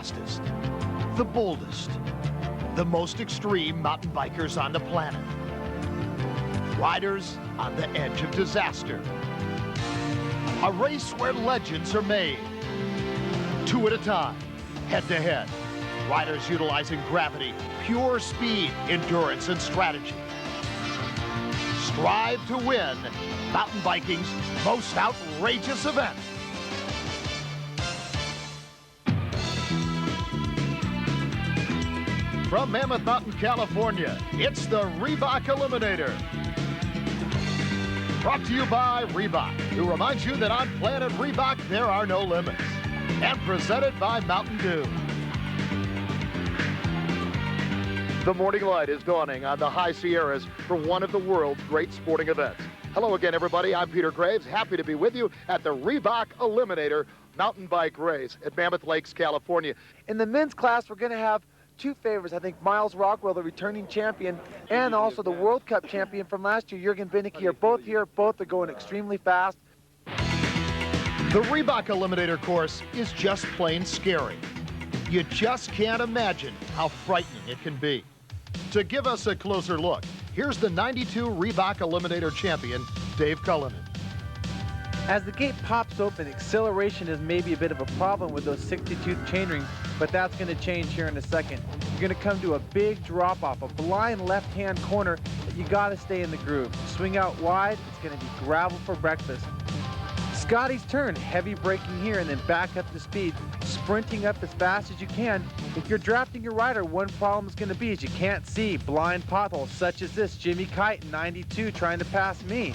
fastest, the boldest, the most extreme mountain bikers on the planet. Riders on the edge of disaster. A race where legends are made. 2 at a time, head to head. Riders utilizing gravity, pure speed, endurance, and strategy. Strive to win mountain biking's most outrageous event. From Mammoth Mountain, California, it's the Reebok Eliminator. Brought to you by Reebok, who reminds you that on Planet Reebok, there are no limits. And presented by Mountain Dew. The morning light is dawning on the high Sierras for one of the world's great sporting events. Hello again, everybody. I'm Peter Graves, happy to be with you at the Reebok Eliminator mountain bike race at Mammoth Lakes, California. In the men's class, we're going to have two favorites. I think Miles Rockwell, the returning champion, and also the World Cup champion from last year, Jurgen Beneke, are both here. Both are going extremely fast. The Reebok Eliminator course is just plain scary. You just can't imagine how frightening it can be. To give us a closer look, here's the 92 Reebok Eliminator champion, Dave Cullinan. As the gate pops open, acceleration is maybe a bit of a problem with those 62 chainrings, but that's going to change here in a second. You're going to come to a big drop-off, a blind left-hand corner that you got to stay in the groove. Swing out wide, it's going to be gravel for breakfast. Scotty's turn, heavy braking here and then back up to speed, sprinting up as fast as you can. If you're drafting your rider, one problem is going to be is you can't see blind potholes such as this. Jimmy Kite in 92 trying to pass me.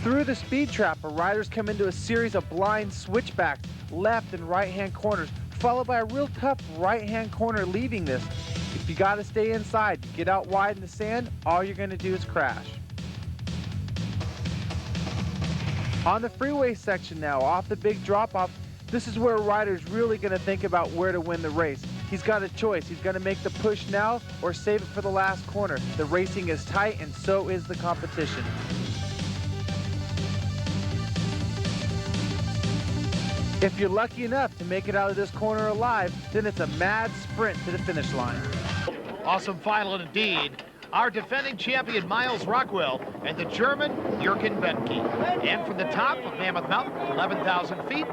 Through the speed trap, our riders come into a series of blind switchbacks, left and right-hand corners, followed by a real tough right-hand corner leaving this. If you got to stay inside, get out wide in the sand, all you're going to do is crash. On the freeway section now, off the big drop-off, this is where a rider's really going to think about where to win the race. He's got a choice. He's going to make the push now or save it for the last corner. The racing is tight, and so is the competition. If you're lucky enough to make it out of this corner alive, then it's a mad sprint to the finish line. Awesome final indeed. Our defending champion, Miles Rockwell, and the German, Jurgen Beneke. And from the top of Mammoth Mountain, 11,000 feet,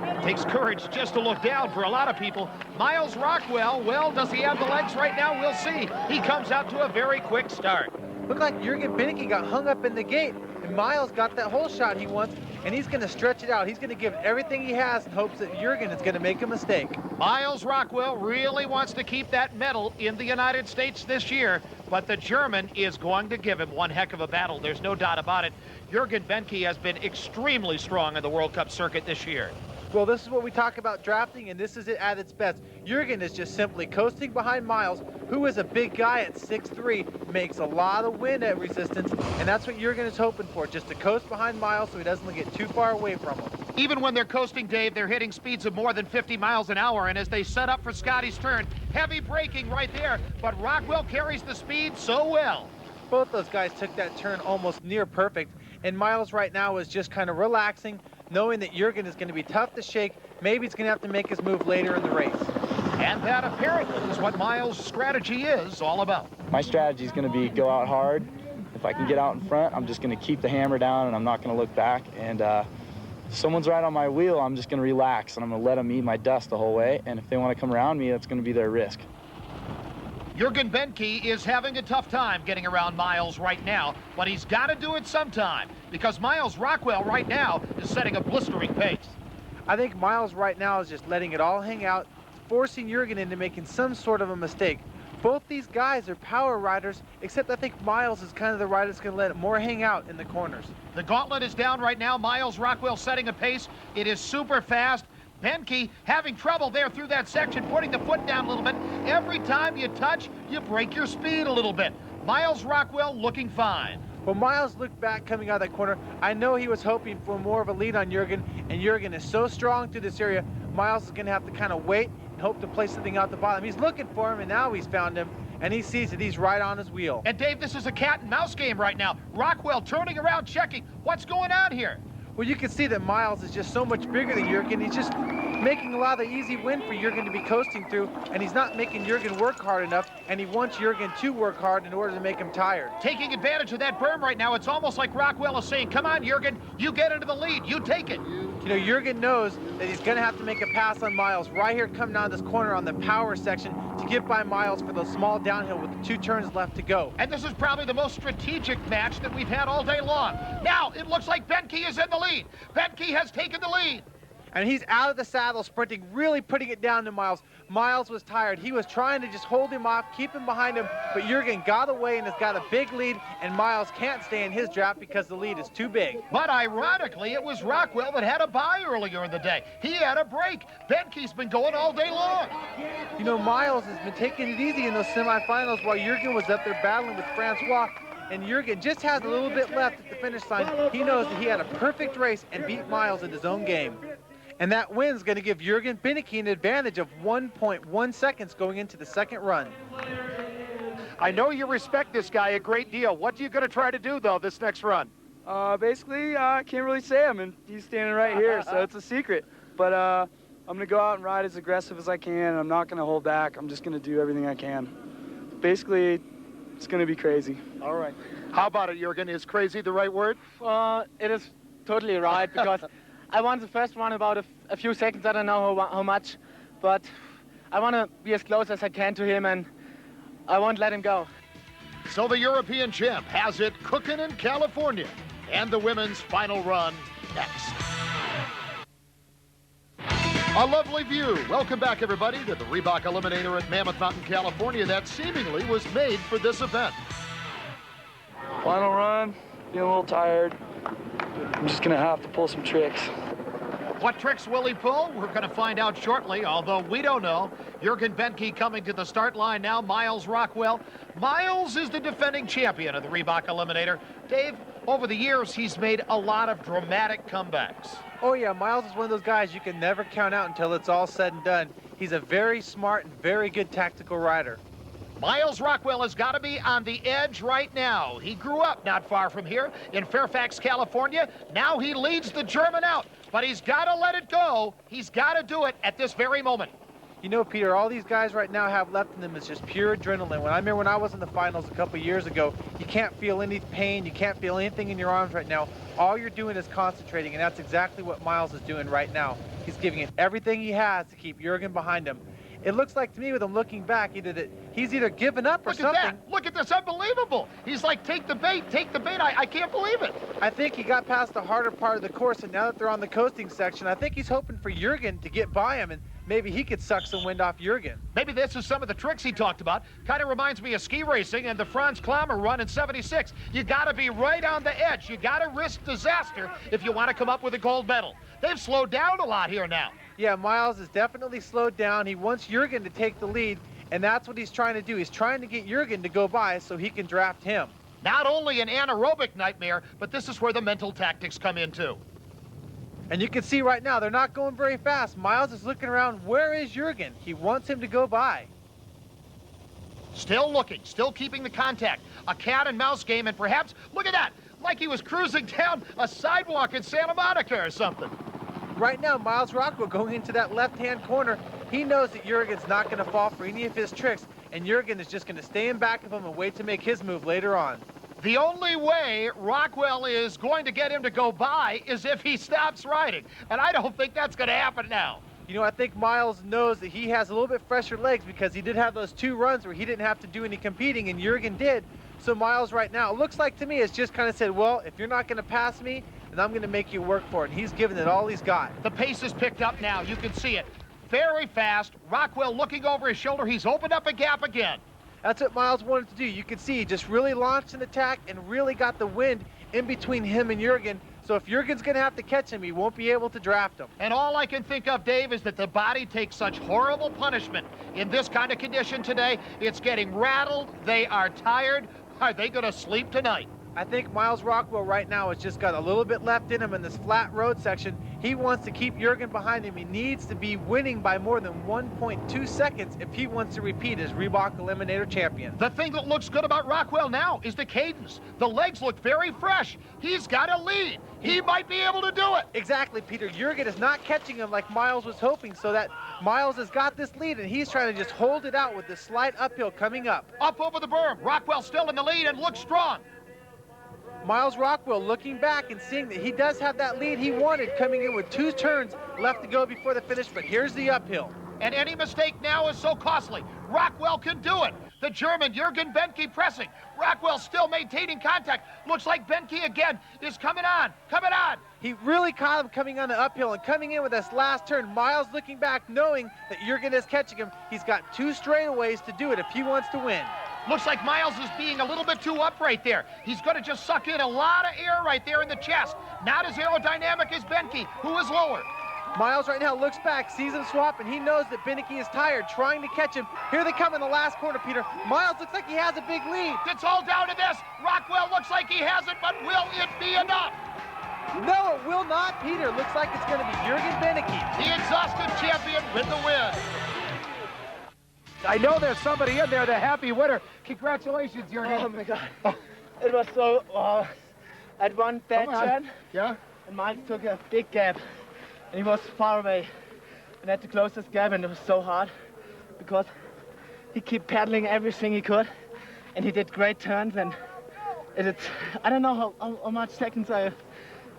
it takes courage just to look down for a lot of people. Miles Rockwell, well, does he have the legs right now? We'll see. He comes out to a very quick start. Looked like Jurgen Beneke got hung up in the gate, and Miles got that whole shot he wants, and he's going to stretch it out. He's going to give everything he has in hopes that Jurgen is going to make a mistake. Miles Rockwell really wants to keep that medal in the United States this year, but the German is going to give him one heck of a battle. There's no doubt about it. Jurgen Beneke has been extremely strong in the World Cup circuit this year. Well, this is what we talk about drafting, and this is it at its best. Jurgen is just simply coasting behind Miles, who is a big guy at 6'3", makes a lot of wind at resistance, and that's what Jurgen is hoping for, just to coast behind Miles so he doesn't get too far away from him. Even when they're coasting, Dave, they're hitting speeds of more than 50 miles an hour, and as they set up for Scotty's turn, heavy braking right there, but Rockwell carries the speed so well. Both those guys took that turn almost near perfect, and Miles right now is just kind of relaxing, knowing that Jurgen is going to be tough to shake. Maybe he's going to have to make his move later in the race. And that apparently is what Miles' strategy is all about. My strategy is going to be go out hard. If I can get out in front, I'm just going to keep the hammer down and I'm not going to look back. And if someone's right on my wheel, I'm just going to relax and I'm going to let them eat my dust the whole way. And if they want to come around me, that's going to be their risk. Jurgen Beneke is having a tough time getting around Miles right now, but he's got to do it sometime because Miles Rockwell right now is setting a blistering pace. I think Miles right now is just letting it all hang out, forcing Jurgen into making some sort of a mistake. Both these guys are power riders, except I think Miles is kind of the rider that's going to let it more hang out in the corners. The gauntlet is down right now. Miles Rockwell setting a pace. It is super fast. Beneke having trouble there through that section, putting the foot down a little bit. Every time you touch, you break your speed a little bit. Miles Rockwell looking fine. Well, Miles looked back coming out of that corner. I know he was hoping for more of a lead on Jurgen, and Jurgen is so strong through this area, Miles is going to have to kind of wait and hope to play something out the bottom. He's looking for him, and now he's found him, and he sees that he's right on his wheel. And Dave, this is a cat and mouse game right now. Rockwell turning around, checking. What's going on here? Well, you can see that Miles is just so much bigger than Jurgen. He's just making a lot of the easy win for Jurgen to be coasting through, and he's not making Jurgen work hard enough, and he wants Jurgen to work hard in order to make him tired. Taking advantage of that berm right now, it's almost like Rockwell is saying, come on, Jurgen, you get into the lead, you take it. You know, Jurgen knows that he's going to have to make a pass on Miles right here coming down this corner on the power section to get by Miles for those small downhill with the 2 turns left to go. And this is probably the most strategic match that we've had all day long. Now, it looks like Beneke is in the lead. Beneke has taken the lead. And he's out of the saddle, sprinting, really putting it down to Miles. Miles was tired. He was trying to just hold him off, keep him behind him, but Jurgen got away and has got a big lead, and Miles can't stay in his draft because the lead is too big. But ironically, it was Rockwell that had a bye earlier in the day. He had a break. Beneke's been going all day long. You know, Miles has been taking it easy in those semifinals while Jurgen was up there battling with Francois. And Jurgen just has a little bit left at the finish line. He knows that he had a perfect race and beat Miles in his own game. And that win's going to give Jurgen Beneke an advantage of 1.1 seconds going into the second run. I know you respect this guy a great deal. What are you going to try to do, though, this next run? Basically, I can't really say. He's standing right here, so it's a secret. But I'm going to go out and ride as aggressive as I can. I'm not going to hold back. I'm just going to do everything I can. Basically, it's going to be crazy. All right. How about it, Jurgen? Is crazy the right word? It is totally right, because I won the first one about a few seconds. I don't know how much, but I want to be as close as I can to him, and I won't let him go. So the European champ has it cooking in California, and the women's final run next. A lovely view. Welcome back, everybody, to the Reebok Eliminator at Mammoth Mountain, California, that seemingly was made for this event. Final run, feeling a little tired. I'm just gonna have to pull some tricks. What tricks will he pull? We're going to find out shortly, although we don't know. Jurgen Beneke coming to the start line now. Miles Rockwell. Miles is the defending champion of the Reebok Eliminator. Dave, over the years, he's made a lot of dramatic comebacks. Oh yeah, Miles is one of those guys you can never count out until it's all said and done. He's a very smart and very good tactical rider. Miles Rockwell has got to be on the edge right now. He grew up not far from here in Fairfax, California. Now he leads the German out, but he's got to let it go. He's got to do it at this very moment. You know, Peter, all these guys right now have left in them is just pure adrenaline. I remember when I was in the finals a couple years ago, you can't feel any pain, you can't feel anything in your arms right now. All you're doing is concentrating, and that's exactly what Miles is doing right now. He's giving it everything he has to keep Jurgen behind him. It looks like to me with him looking back, he's either given up or something. Look at that. Look at this. Unbelievable. He's like, take the bait, take the bait. I can't believe it. I think he got past the harder part of the course, and now that they're on the coasting section, I think he's hoping for Jurgen to get by him, and maybe he could suck some wind off Jurgen. Maybe this is some of the tricks he talked about. Kind of reminds me of ski racing and the Franz Klammer run in '76. You got to be right on the edge. You got to risk disaster if you want to come up with a gold medal. They've slowed down a lot here now. Yeah, Miles has definitely slowed down. He wants Jurgen to take the lead, and that's what he's trying to do. He's trying to get Jurgen to go by so he can draft him. Not only an anaerobic nightmare, but this is where the mental tactics come in too. And you can see right now, they're not going very fast. Miles is looking around. Where is Jurgen? He wants him to go by. Still looking, still keeping the contact. A cat and mouse game, and perhaps, look at that, like he was cruising down a sidewalk in Santa Monica or something. Right now, Miles Rockwell going into that left-hand corner. He knows that Jurgen's not going to fall for any of his tricks, and Jurgen is just going to stay in back of him and wait to make his move later on. The only way Rockwell is going to get him to go by is if he stops riding, and I don't think that's going to happen now. You know, I think Miles knows that he has a little bit fresher legs because he did have those 2 runs where he didn't have to do any competing, and Jurgen did. So Miles right now, it looks like to me, has just kind of said, well, if you're not going to pass me, then I'm going to make you work for it. And he's given it all he's got. The pace is picked up now. You can see it. Very fast. Rockwell looking over his shoulder. He's opened up a gap again. That's what Miles wanted to do. You can see he just really launched an attack and really got the wind in between him and Jurgen. So if Jurgen's going to have to catch him, he won't be able to draft him. And all I can think of, Dave, is that the body takes such horrible punishment in this kind of condition today. It's getting rattled. They are tired. Are they going to sleep tonight? I think Miles Rockwell right now has just got a little bit left in him in this flat road section. He wants to keep Jurgen behind him. He needs to be winning by more than 1.2 seconds if he wants to repeat as Reebok Eliminator champion. The thing that looks good about Rockwell now is the cadence. The legs look very fresh. He's got a lead. He might be able to do it. Exactly, Peter. Jurgen is not catching him like Miles was hoping, so that Miles has got this lead, and he's trying to just hold it out with this slight uphill coming up. Up over the berm. Rockwell still in the lead and looks strong. Miles Rockwell looking back and seeing that he does have that lead he wanted, coming in with 2 turns left to go before the finish, but here's the uphill. And any mistake now is so costly. Rockwell can do it. The German, Jurgen Beneke, pressing. Rockwell still maintaining contact. Looks like Beneke again is coming on, coming on. He really caught him coming on the uphill and coming in with this last turn. Miles looking back, knowing that Jurgen is catching him. He's got 2 straightaways to do it if he wants to win. Looks like Miles is being a little bit too upright there. He's going to just suck in a lot of air right there in the chest. Not as aerodynamic as Beneke, who is lower. Miles right now looks back, sees him swap, and he knows that Beneke is tired, trying to catch him. Here they come in the last corner, Peter. Miles looks like he has a big lead. It's all down to this. Rockwell looks like he has it, but will it be enough? No, it will not, Peter. Looks like it's going to be Jurgen Beneke. The exhausted champion with the win. I know there's somebody in there, the happy winner. Congratulations, Jurgen. Oh my God. It was so, at one bad turn, Yeah? and Miles took a big gap, and he was far away. And I had to close this gap, and it was so hard, because he kept paddling everything he could, and he did great turns, and I don't know how much seconds I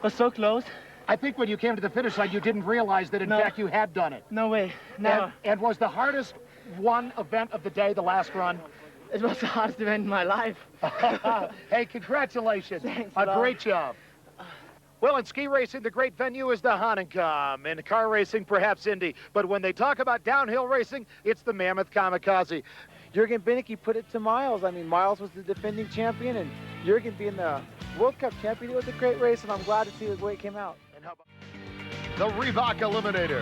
was so close. I think when you came to the finish line, you didn't realize that, in fact, you had done it. No way, never. And was the hardest one event of the day the last run? It was the hardest event in my life. Hey, congratulations. Thanks a a lot. great job. Well, in ski racing, the great venue is the Hahnenkamm. In car racing, perhaps Indy. But when they talk about downhill racing, it's the Mammoth Kamikaze. Jurgen Beneke put it to Miles. I mean, Miles was the defending champion, and Jurgen being the World Cup champion, it was a great race, and I'm glad to see the way it came out. And how about the Reebok Eliminator?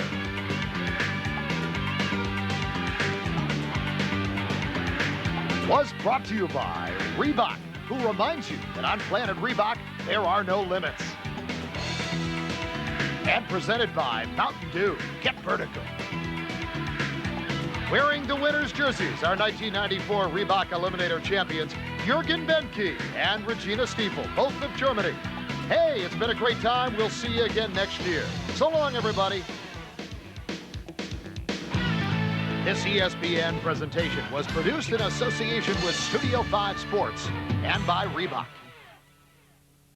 Was brought to you by Reebok, who reminds you that on Planet Reebok, there are no limits. And presented by Mountain Dew. Get vertical. Wearing the winner's jerseys, our 1994 Reebok Eliminator champions, Jurgen Beneke and Regina Stiefel, both of Germany. Hey, it's been a great time. We'll see you again next year. So long, everybody. This ESPN presentation was produced in association with Studio 5 Sports and by Reebok.